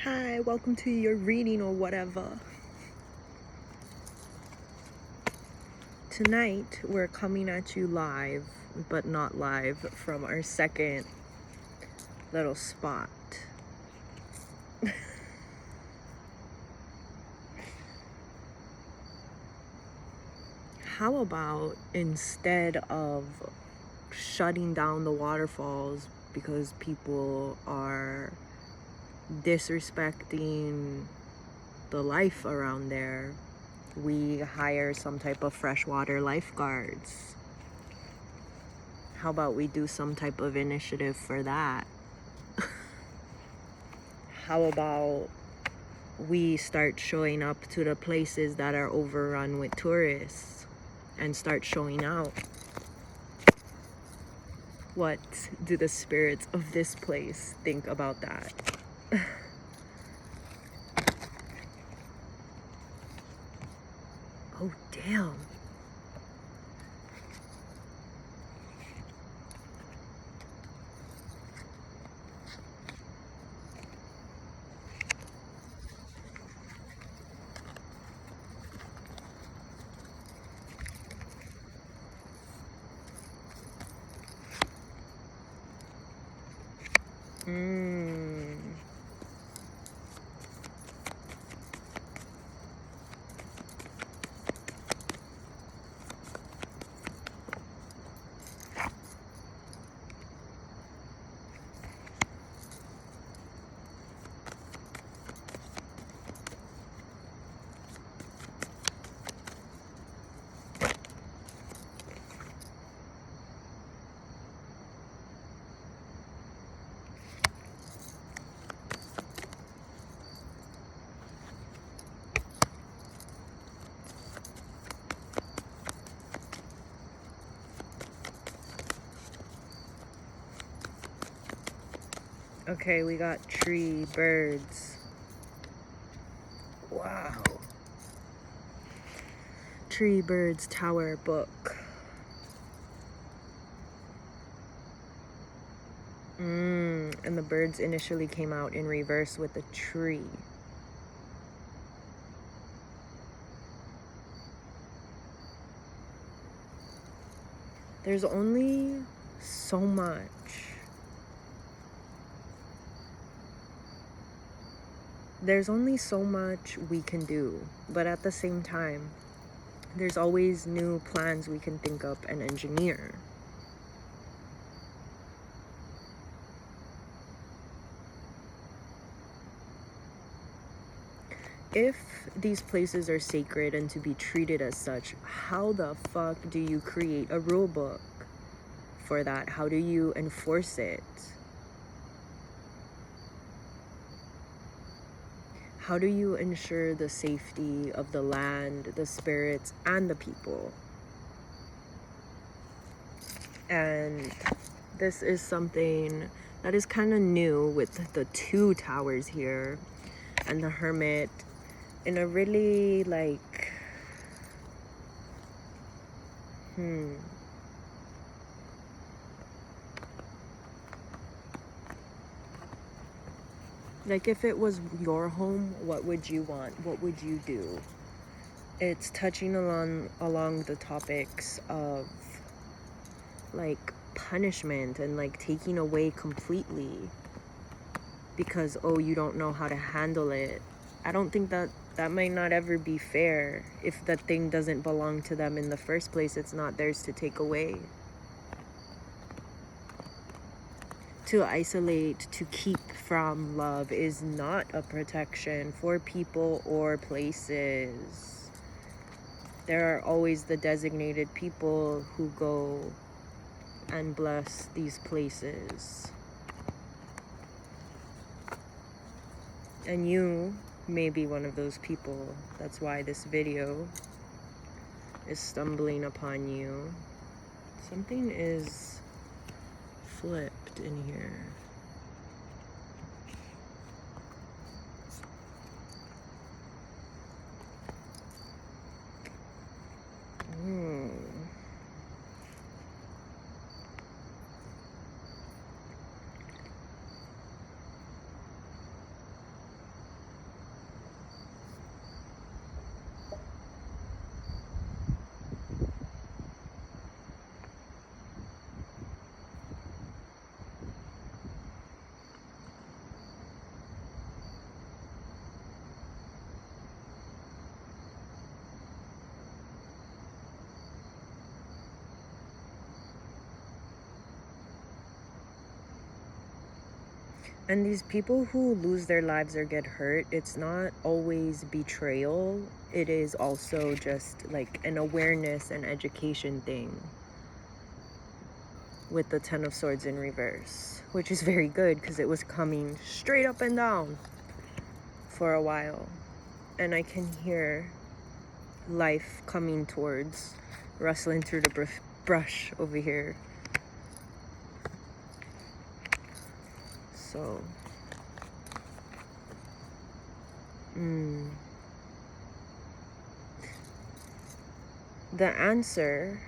Hi, welcome to your reading or whatever. Tonight, we're coming at you live, but not live, from our second little spot. How about instead of shutting down the waterfalls because people are disrespecting the life around there, we hire some type of freshwater lifeguards? How about we do some type of initiative for that? How about we start showing up to the places that are overrun with tourists and start showing out? What do the spirits of this place think about that? Oh, damn. Okay, we got tree, birds. Wow. Tree, birds, tower, book. And the birds initially came out in reverse with the tree. There's only so much we can do, but at the same time, there's always new plans we can think up and engineer. If these places are sacred and to be treated as such, how the fuck do you create a rule book for that? How do you enforce it? How do you ensure the safety of the land, the spirits, and the people? And this is something that is kind of new with the two towers here and the hermit in a really like like if it was your home, what would you want? What would you do? It's touching along the topics of like punishment and like taking away completely because, oh, you don't know how to handle it. I don't think that might not ever be fair. If the thing doesn't belong to them in the first place, it's not theirs to take away. To isolate, to keep from love is not a protection for people or places. There are always the designated people who go and bless these places. And you may be one of those people. That's why this video is stumbling upon you. Something is flipped in here. And these people who lose their lives or get hurt, it's not always betrayal. It is also just like an awareness and education thing with the Ten of Swords in reverse, which is very good because it was coming straight up and down for a while. And I can hear life coming towards, rustling through the brush over here. So, the answer,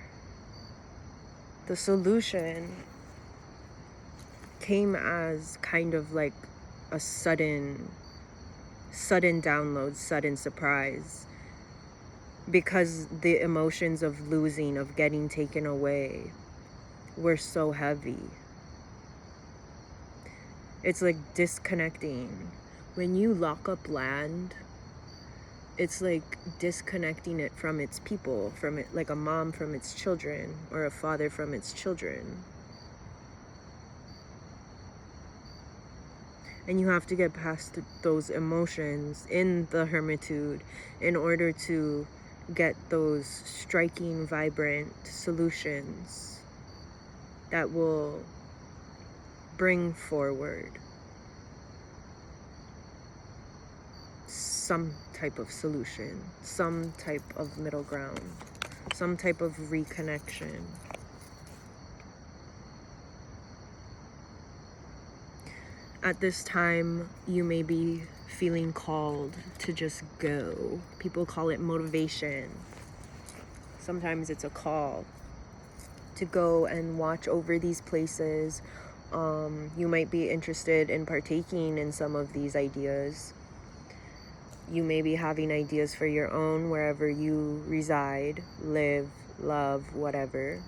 the solution came as kind of like a sudden download, sudden surprise, because the emotions of losing, of getting taken away, were so heavy. It's like disconnecting. When you lock up land, it's like disconnecting it from its people, from it, like a mom from its children or a father from its children. And you have to get past those emotions in the hermitude in order to get those striking, vibrant solutions that will bring forward some type of solution, some type of middle ground, some type of reconnection. At this time, you may be feeling called to just go. People call it motivation. Sometimes it's a call to go and watch over these places. You might be interested in partaking in some of these ideas. You may be having ideas for your own wherever you reside, live, love, whatever.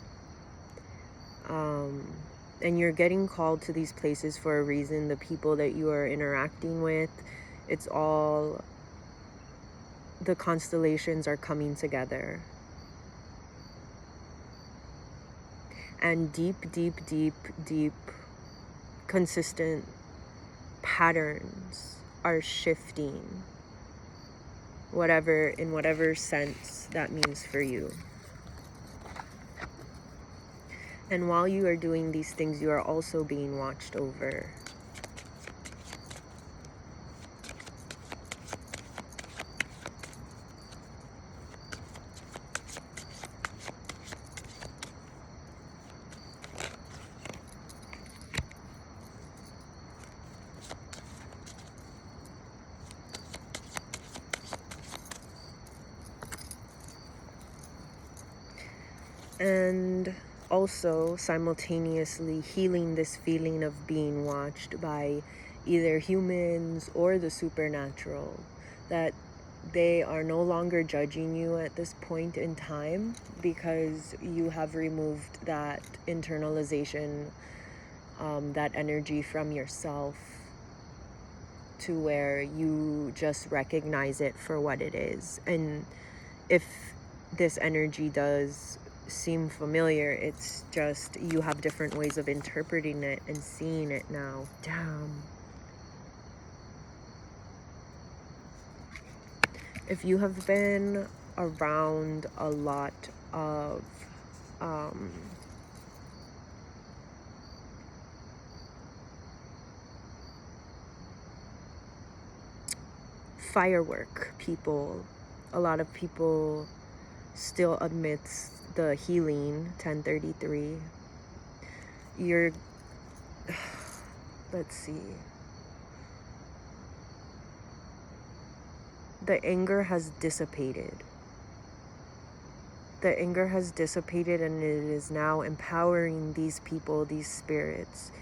And you're getting called to these places for a reason. The people that you are interacting with, it's all, the constellations are coming together. And deep, consistent patterns are shifting, in whatever sense that means for you. And while you are doing these things, you are also being watched over. And also simultaneously healing this feeling of being watched by either humans or the supernatural, that they are no longer judging you at this point in time because you have removed that internalization, that energy from yourself, to where you just recognize it for what it is. And if this energy does seem familiar, it's just you have different ways of interpreting it and seeing it now. Damn. If you have been around a lot of firework people. A lot of people still amidst the healing 1033. You're let's see. The anger has dissipated. The anger has dissipated, and it is now empowering these people, these spirits,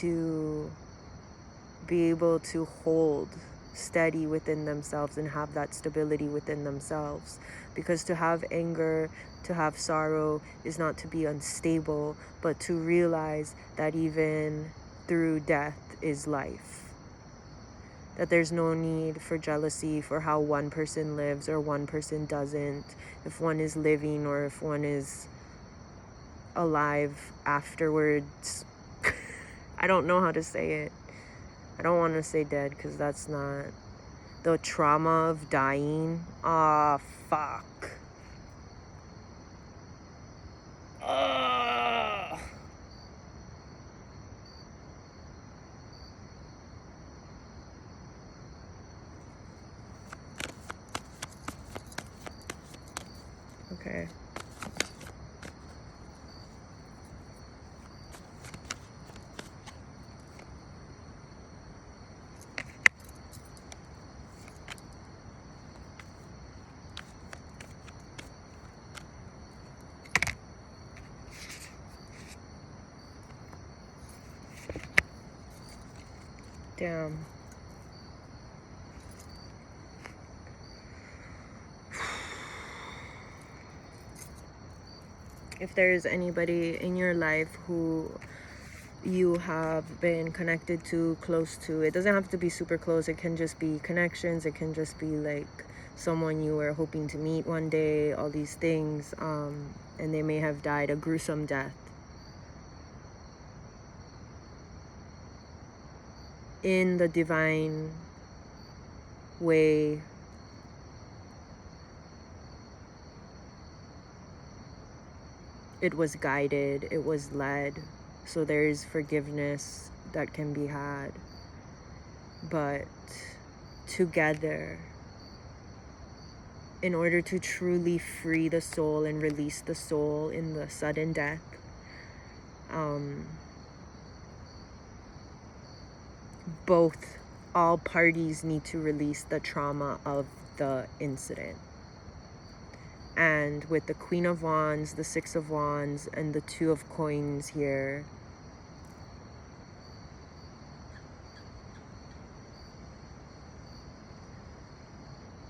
to be able to hold steady within themselves and have that stability within themselves. Because to have anger, to have sorrow is not to be unstable, but to realize that even through death is life. That there's no need for jealousy for how one person lives or one person doesn't, if one is living or if one is alive afterwards. I don't know how to say it. I don't want to say dead because that's not the trauma of dying. Ah, fuck. Ugh. Okay. Damn. If there's anybody in your life who you have been connected to, close to, it doesn't have to be super close, it can just be connections, it can just be like someone you were hoping to meet one day, all these things, and they may have died a gruesome death. In the divine way, it was guided, it was led, so there's forgiveness that can be had. But together, in order to truly free the soul and release the soul in the sudden death, all parties need to release the trauma of the incident. And with the Queen of Wands, the Six of Wands, and the Two of Coins here,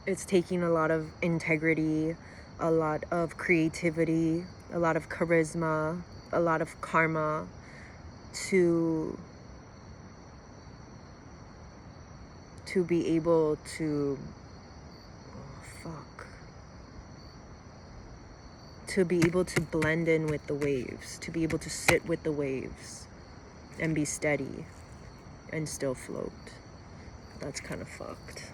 it's taking a lot of integrity, a lot of creativity, a lot of charisma, a lot of karma to be able to to be able to blend in with the waves, to be able to sit with the waves and be steady and still float. That's kind of fucked.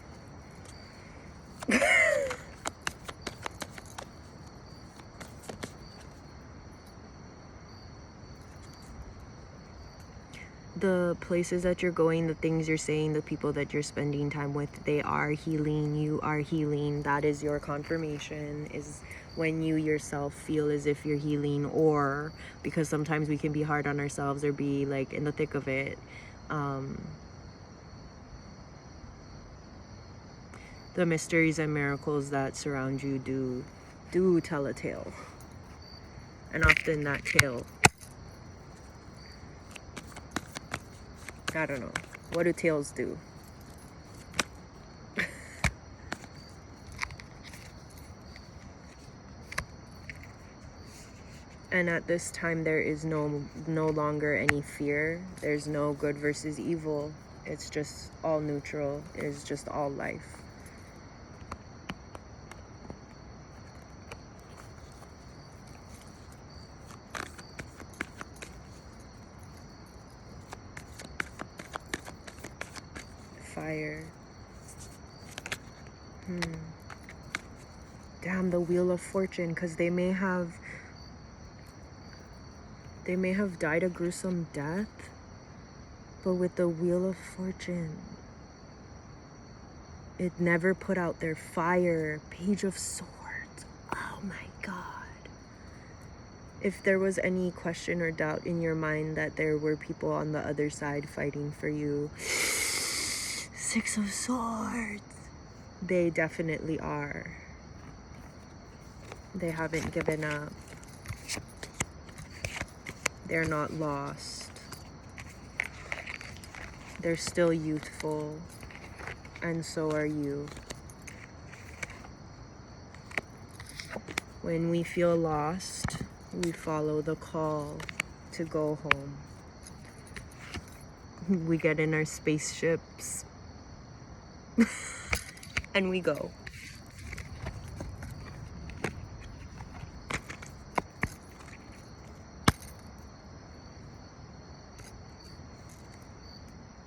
The places that you're going, the things you're saying, the people that you're spending time with, they are healing, you are healing. That is your confirmation, is when you yourself feel as if you're healing, or because sometimes we can be hard on ourselves or be like in the thick of it. The mysteries and miracles that surround you do tell a tale. And often that tale, I don't know, what do tales do? And at this time, there is no longer any fear. There's no good versus evil. It's just all neutral. It's just all life. Fire. Damn, the Wheel of Fortune, because they may have died a gruesome death, but with the Wheel of Fortune, It never put out their fire. Page of Swords. Oh my God. If there was any question or doubt in your mind that there were people on the other side fighting for you, Six of Swords. They definitely are. They haven't given up. They're not lost. They're still youthful. And so are you. When we feel lost, we follow the call to go home. We get in our spaceships and we go.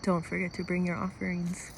Don't forget to bring your offerings.